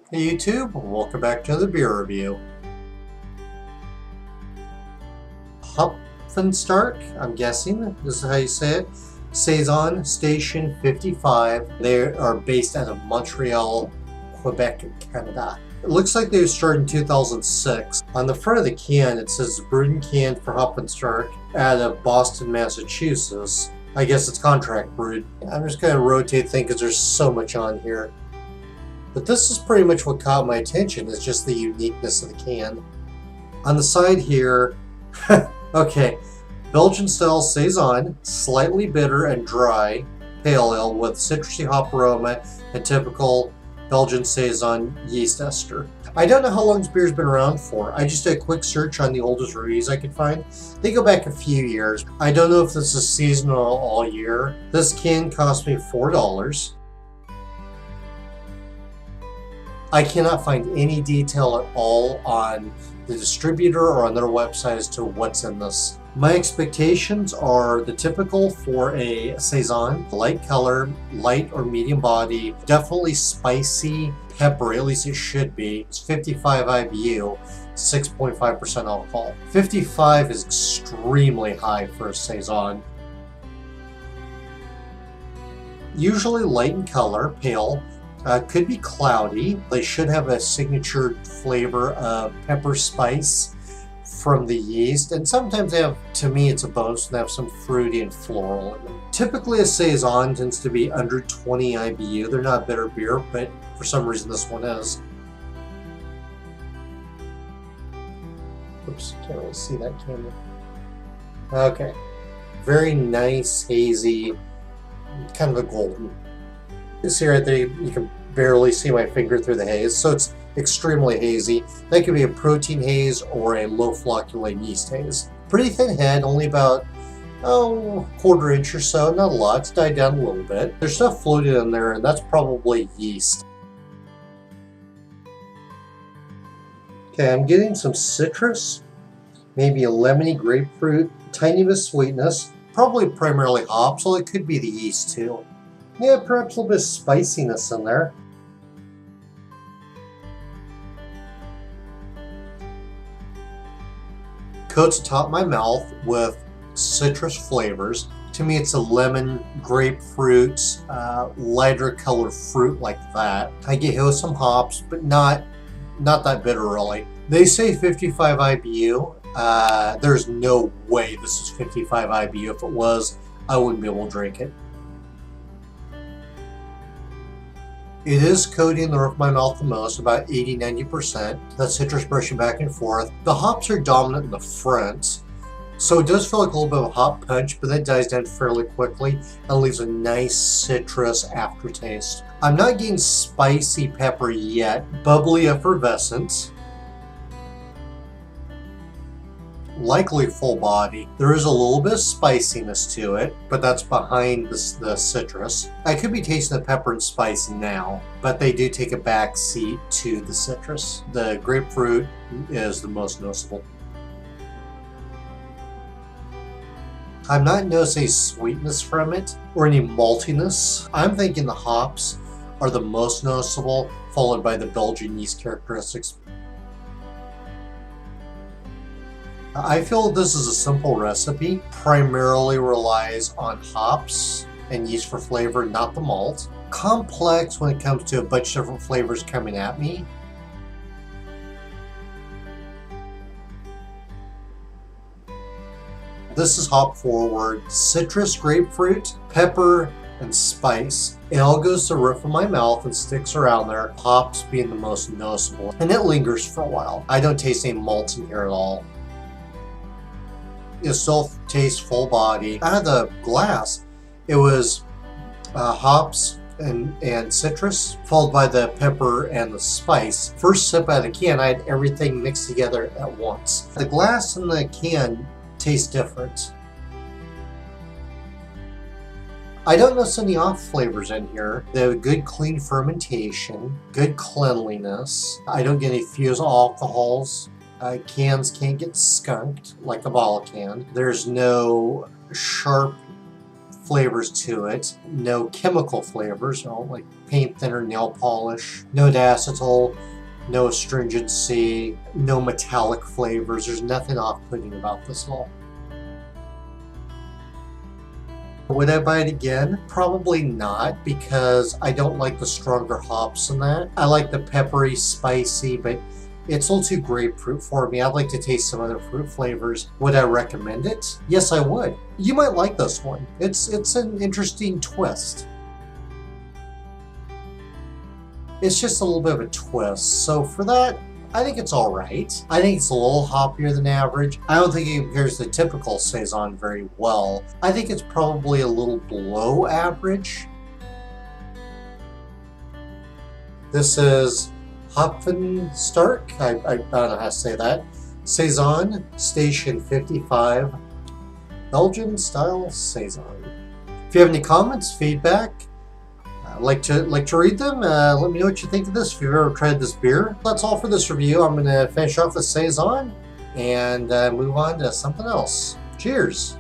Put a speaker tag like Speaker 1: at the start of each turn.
Speaker 1: Hey YouTube, welcome back to the beer review. Hopfenstark, I'm guessing this is how you say it. Saison Station 55. They are based out of Montreal, Quebec, Canada. It looks like they started in 2006. On the front of the can, it says brewed and canned for Hopfenstark out of Boston, Massachusetts. I guess it's contract brewed. I'm just going to rotate things because there's so much on here. But this is pretty much what caught my attention, is just the uniqueness of the can. On the side here, okay, Belgian style Saison, slightly bitter and dry pale ale with citrusy hop aroma and typical Belgian Saison yeast ester. I don't know how long this beer's been around for. I just did a quick search on the oldest reviews I could find. They go back a few years. I don't know if this is seasonal all year. This can cost me $4. I cannot find any detail at all on the distributor or on their website as to what's in this. My expectations are the typical for a Saison: light color, light or medium body, definitely spicy, peppery, at least it should be. It's 55 IBU, 6.5% alcohol. 55 is extremely high for a Saison. Usually light in color, pale. Could be cloudy. They should have a signature flavor of pepper spice from the yeast, and sometimes they have, to me it's a bonus, they have some fruity and floral in them. Typically a Saison tends to be under 20 IBU. They're not bitter beer, but for some reason this one is. Oops, can't really see that camera. Okay, very nice, hazy, kind of a golden. You see right there, you can barely see my finger through the haze, so it's extremely hazy. That could be a protein haze or a low flocculate yeast haze. Pretty thin head, only about, quarter inch or so, not a lot. It's died down a little bit. There's stuff floating in there, and that's probably yeast. Okay, I'm getting some citrus, maybe a lemony grapefruit, tiny bit of sweetness, probably primarily hops, so it could be the yeast too. Yeah, perhaps a little bit of spiciness in there. Coats atop my mouth with citrus flavors. To me, it's a lemon, grapefruit, lighter colored fruit like that. I get hit with some hops, but not that bitter really. They say 55 IBU. There's no way this is 55 IBU. If it was, I wouldn't be able to drink it. It is coating the roof of my mouth the most, about 80–90%. That citrus brushing back and forth. The hops are dominant in the front, so it does feel like a little bit of a hop punch, but that dies down fairly quickly and leaves a nice citrus aftertaste. I'm not getting spicy pepper yet. Bubbly effervescence. Likely full body. There is a little bit of spiciness to it, but that's behind the citrus. I could be tasting the pepper and spice now, but they do take a back seat to the citrus. The grapefruit is the most noticeable. I'm not noticing sweetness from it or any maltiness. I'm thinking the hops are the most noticeable, followed by the Belgian yeast characteristics. I feel this is a simple recipe, primarily relies on hops and yeast for flavor, not the malt. Complex when it comes to a bunch of different flavors coming at me. This is hop forward, citrus, grapefruit, pepper, and spice. It all goes to the roof of my mouth and sticks around there, hops being the most noticeable, and it lingers for a while. I don't taste any malts in here at all. It still tastes full body. Out of the glass, it was hops and citrus, followed by the pepper and the spice. First sip out of the can, I had everything mixed together at once. The glass and the can taste different. I don't notice any off flavors in here. They have good clean fermentation, good cleanliness. I don't get any fusel alcohols. Cans can't get skunked like a bottle can. There's no sharp flavors to it. No chemical flavors, like paint thinner, nail polish. No diacetyl, no astringency, no metallic flavors. There's nothing off-putting about this at all. Would I buy it again? Probably not, because I don't like the stronger hops in that. I like the peppery, spicy, but it's a little too grapefruit for me. I'd like to taste some other fruit flavors. Would I recommend it? Yes, I would. You might like this one. It's an interesting twist. It's just a little bit of a twist. So for that, I think it's all right. I think it's a little hoppier than average. I don't think it compares to the typical Saison very well. I think it's probably a little below average. This is Hopfenstark, I don't know how to say that. Saison, Station 55, Belgian style Saison. If you have any comments, feedback, like to read them, let me know what you think of this if you've ever tried this beer. That's all for this review. I'm going to finish off the Saison and move on to something else. Cheers!